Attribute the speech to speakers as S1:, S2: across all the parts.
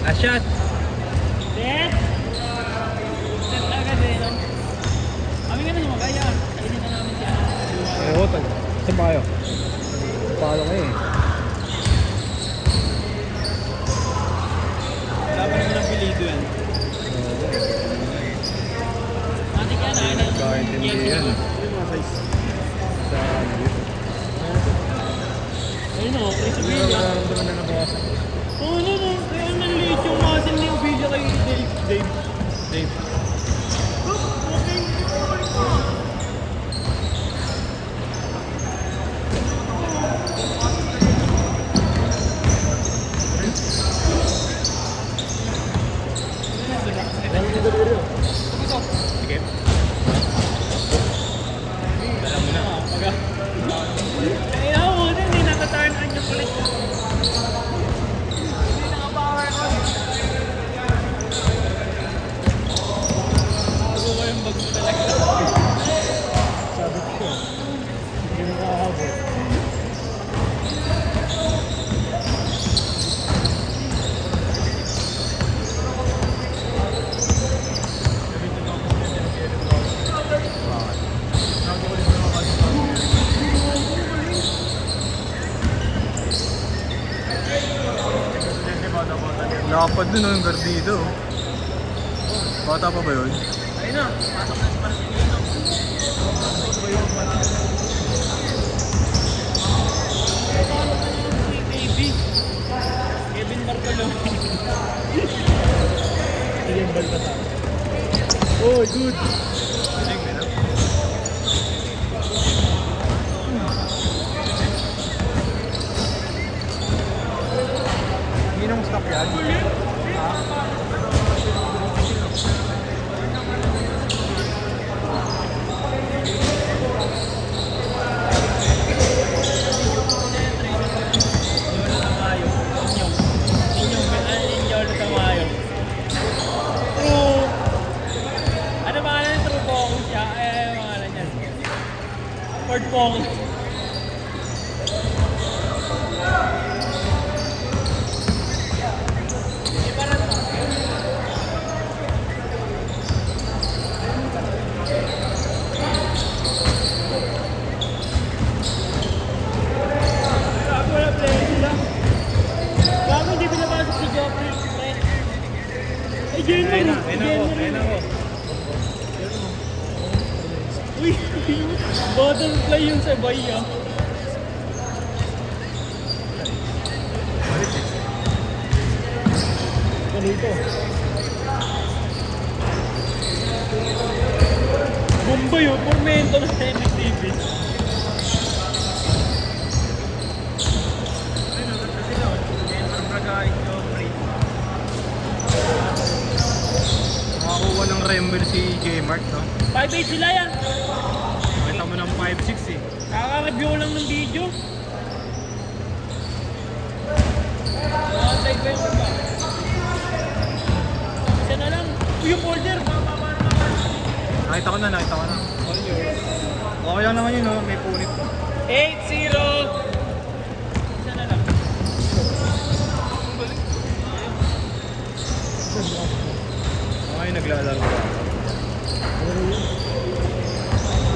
S1: Last shot.
S2: Set! Set agad eh, no? Kami nga na sumagaya. Kainin na namin siya.
S1: Oo, saan ba kayo? Palo kayo eh.
S2: Laban naman ang pilido yan. Matik yan, ayun ang
S1: Kaintindi yan. Sa dito.
S2: ayun o, Chris
S1: Ano
S2: Ubilla.
S1: nararamdaman na nabawasan?
S2: Oo, no, no. Kaya nanliit yung muscle ni Ubilla kay Dave.
S1: Dave. Sige. Alam mo na.
S2: Kaya ako, hindi nakaturn on yung ulit. Hindi naka-power on. Bago ko yung bag mo talaga.
S1: Sabi ko. Hindi mo makahabot. Lapad dun yung gardido. Bata pa ba yun?
S2: Ayun na, pasok na si Marcelino. Si Kevin Bartolome.
S1: Iyan Baltasar. Oh, good! Ginong stop yan?
S2: Ford Pong. Wala play sila. Bago hindi pinapasok si Joffrey. Eh, Jerman.
S1: Ayun ako.
S2: Uy, butterfly yung sabay ah.
S1: Ganito.
S2: Bombay oh, pormento na tayo nag-TV.
S1: Nakakuha ng Rember si J-Mark, no?
S2: 5'8 sila yan.
S1: Nakita mo ng 5'6 eh.
S2: Kaka-review lang ng video. Side bench ba? Isa na lang. Uy, yung folder.
S1: Nakita ko na. Okay lang naman yun, no? May punit.
S2: 8-0. Isa na lang.
S1: Okay, naglalaro ka.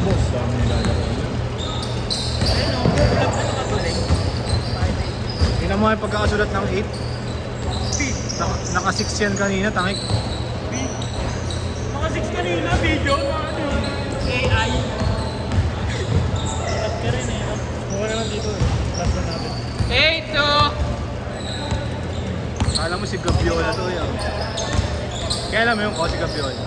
S1: Boss, dami naglalaro.
S2: Ayun o, bulat na nakatuloy.
S1: Tingnan mo yung pagkakasulat ng 8. Naka 6 yan kanina, tangik.
S2: Mga 6 kanina, video. Ano? AI. Hirap ka rin eh.
S1: Mukha naman dito eh. Last na natin.
S2: 8-2.
S1: Alam mo si Gabiola to yan. Kaya alam mo yung si Gabiola.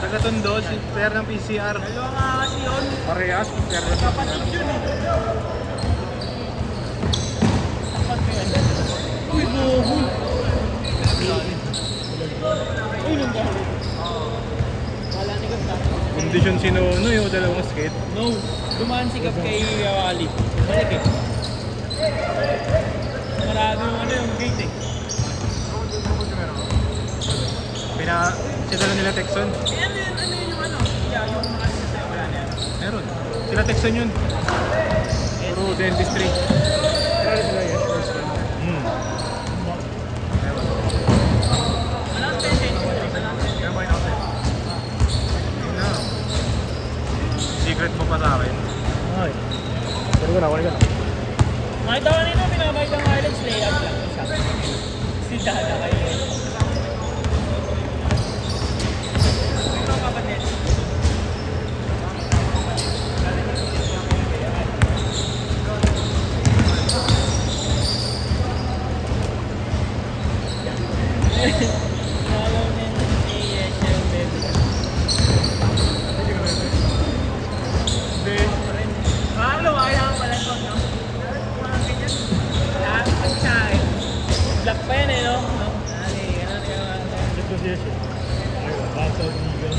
S1: Taga-Tondo, si player ng PCR.
S2: Dalawa nga kasi yun.
S1: Parehas, player ng
S2: Kapatid yun eh. Tapat ko yan. Uy, bobo. Uy, nung dahil. Wala ni Gab.
S1: kondisyon si Nono yung dalawang skate.
S2: No. Dumaan si Gab kay Wally. Balik eh. Marado yung ano yung gate eh.
S1: Sinala nila Texon.
S2: Eh, ano yun yung ano? Yeah, yung mga sila. Wala na yan.
S1: Meron. Sila Texon yun. Puro dentistry.
S2: Pero sila yes, first one. Ito kanina pinabay ng highlights, layup lang isa. Si Dada kayo.
S1: Ito kapatid.
S2: Follow din si Yeshel Baby.
S1: Ano, kaya ka pala ito, no? Mga ganyan.
S2: Lahat pag sa akin. Black pa yan eh, no? Okay, ganun yung
S3: Nagposition. Basaw Eagle.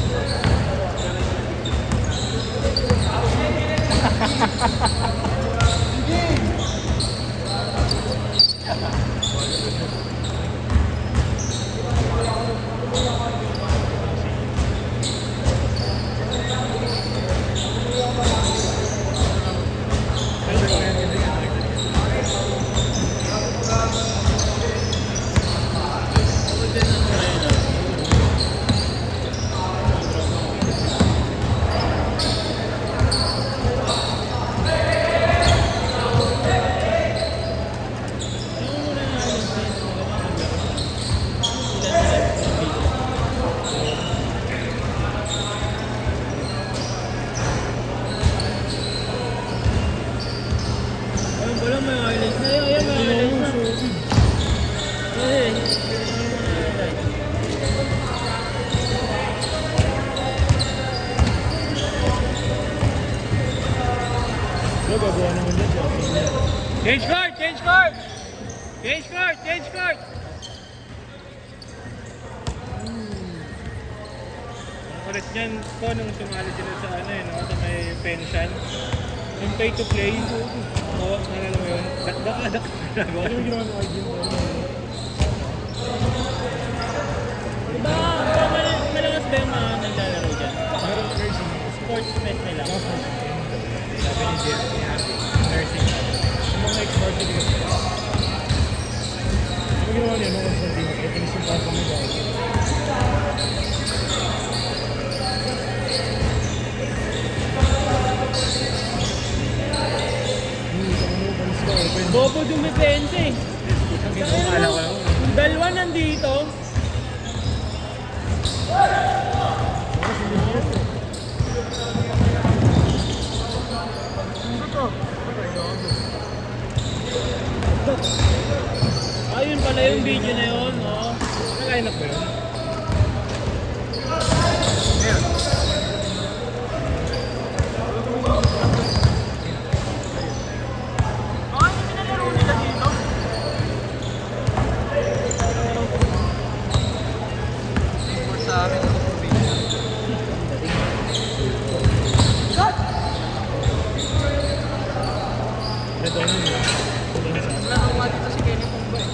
S2: Ayun pala may highlights na yun. Ayan, may highlights na. Eh,
S3: Gagawa naman dyan siya.
S1: Change card! Change card! Change card! Change card! Ang ulit niyan ko nung sumali sila sa ano eh, no? Sa may pension. Yung pay to play. Oo, nalala mo yun. Dak.
S3: Ano yung ginawa ng Arjun?
S2: diba, malakas ba yung mga naglalaro dyan?
S3: Meron nursing.
S2: Sports fest nila.
S3: Sabi ni Jeff, ni Happy. Nursing. Yung mga ex-martial yun. Ano ginawa niya nung Constantino? Kaya pinisumpasan mo ba?
S2: Bobo dumipense eh.
S1: Akala ko lang.
S2: Yung dalawa nandito. Ayun pala yung video na yun, no?
S3: Nakain up ba yun?
S2: Baka hindi pinalaro nila dito.
S1: Sa amin ito po video.
S3: Ito ano yun?
S1: Wala nang nga dito si Kenny Pumba eh.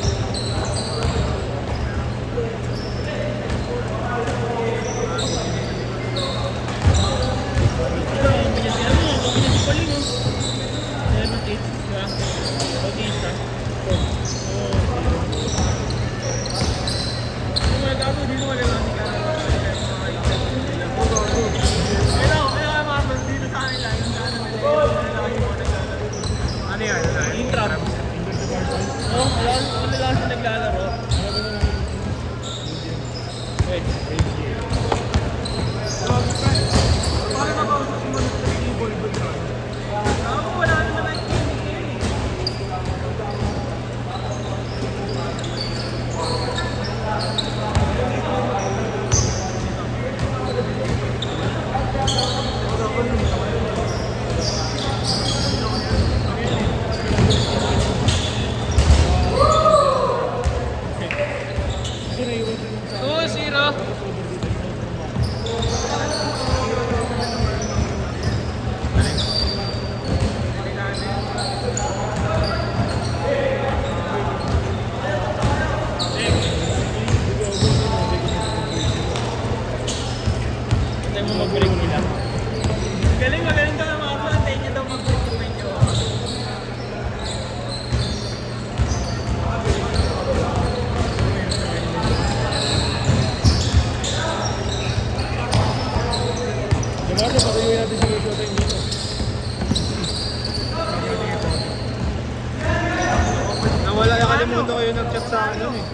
S1: wala. Nakalimutan ko yung nag-chat sa ano eh.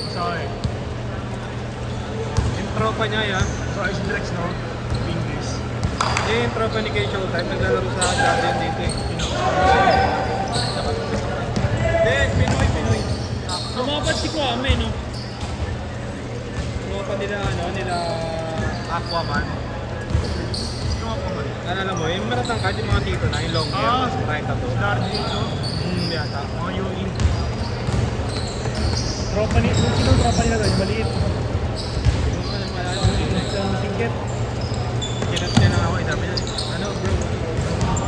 S3: Sorry.
S1: Yung tropa niya yan.
S3: So, Ice Drex, no? English.
S1: Yung tropa ni Kay Showtime. Naglalaro sa Guardian dito eh. Hindi, Pinoy.
S2: Lumapat si Kwame, no?
S1: Tropa nila nila
S3: Aquaman.
S1: Alam mo, yung maratangkad yung mga tito na, yung long hair,
S3: Ah.
S1: tapos maraming tattoo.
S3: Dardy, no?
S1: Yata.
S3: Mga UE.
S2: Tropa ni... Sino tropa nila doon? Maliit.
S1: Yung singkit. Kinat niya lang ako, sabi niya, ano bro,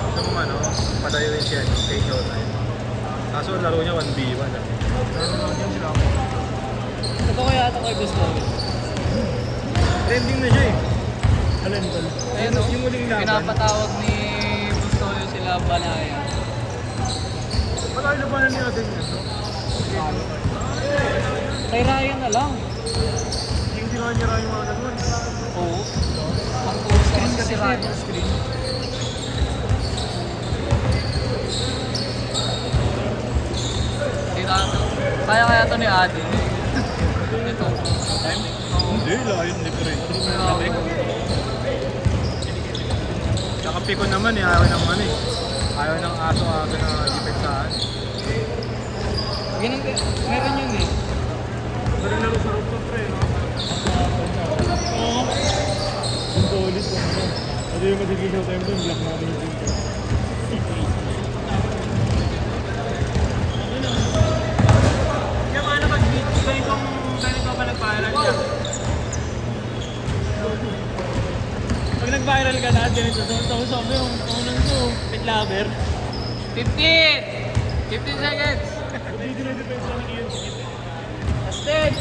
S1: gusto mo ano, padayo rin siya, kay Showtime. Kaso laro niya 1v1.
S3: Yan sila.
S2: Ito kaya ito kay gusto.
S1: Trending na siya eh.
S2: Alin tol?
S4: Ayun o,
S1: Yung muling laban.
S4: pinapatawag ni Bustoyo sila Banaya.
S3: Wala yung labanan ni Aden yun, no?
S2: Kay Ryan na lang.
S3: Yung ginawa niya rin yung mga ganun.
S4: Oo. Ang full screen kasi Ryan. Kaya to ni Ate. Ito.
S1: Hindi, layo ni Pre. Tsaka piko naman eh, ayaw ng ano eh. Ayaw ng aso-aso na dipetsahan.
S4: Ganun, meron yun eh.
S3: Pero laro sa rooftop, pre, no?
S2: Oo. Yung solid ko. Ano yung magiging Showtime doon? Black namin yung dito.
S3: Kaya paano mag-meet? Ganito ba nag-viral niya?
S2: Pag nag-viral ka na, ganito. Tapos sabi yung unang ko, pit lover.
S4: 15! 15 seconds!
S2: Hindi na depensa ng iyon.
S4: Astig!